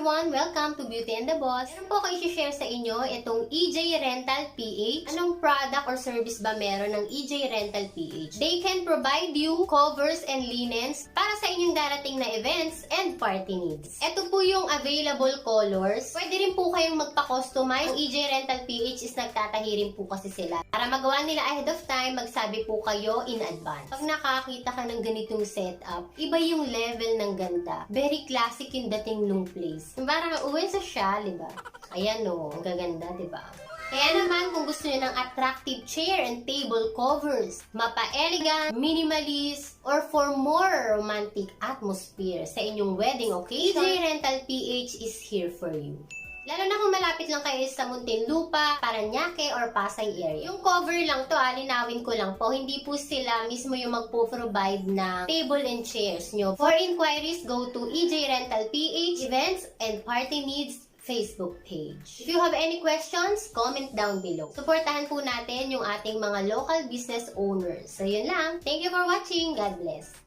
everyone! Welcome to Beauty and the Boss. Meron po ako i-share sa inyo itong EJ Rental PH. Anong product or service ba meron ng EJ Rental PH? They can provide you covers and linens para sa inyong darating na events and party needs. Ito po yung available colors. Pwede rin po kayong magpa-customize. Ang EJ Rental PH is nagtatahirin po kasi sila. Para magawa nila ahead of time, magsabi po kayo in advance. Pag nakakita ka ng ganitong setup, iba yung level ng ganda. Very classic yung dating nung place. Parang uwi sa siya, diba? Ayan o, ang gaganda, diba? Kaya naman, kung gusto nyo ng attractive chair and table covers, mapa-elegant, minimalist, or for more romantic atmosphere sa inyong wedding occasion, EJ Rental PH is here for you. Lalo na kung malapit lang kayo sa Muntinlupa, Parañaque, or Pasay area. Yung cover lang to, linawin ko lang po, hindi po sila mismo yung magpo-provide na table and chairs nyo. For inquiries, go to EJ Rental PH Events and Party Needs Facebook page. If you have any questions, comment down below. Suportahan po natin yung ating mga local business owners. So yun lang. Thank you for watching. God bless.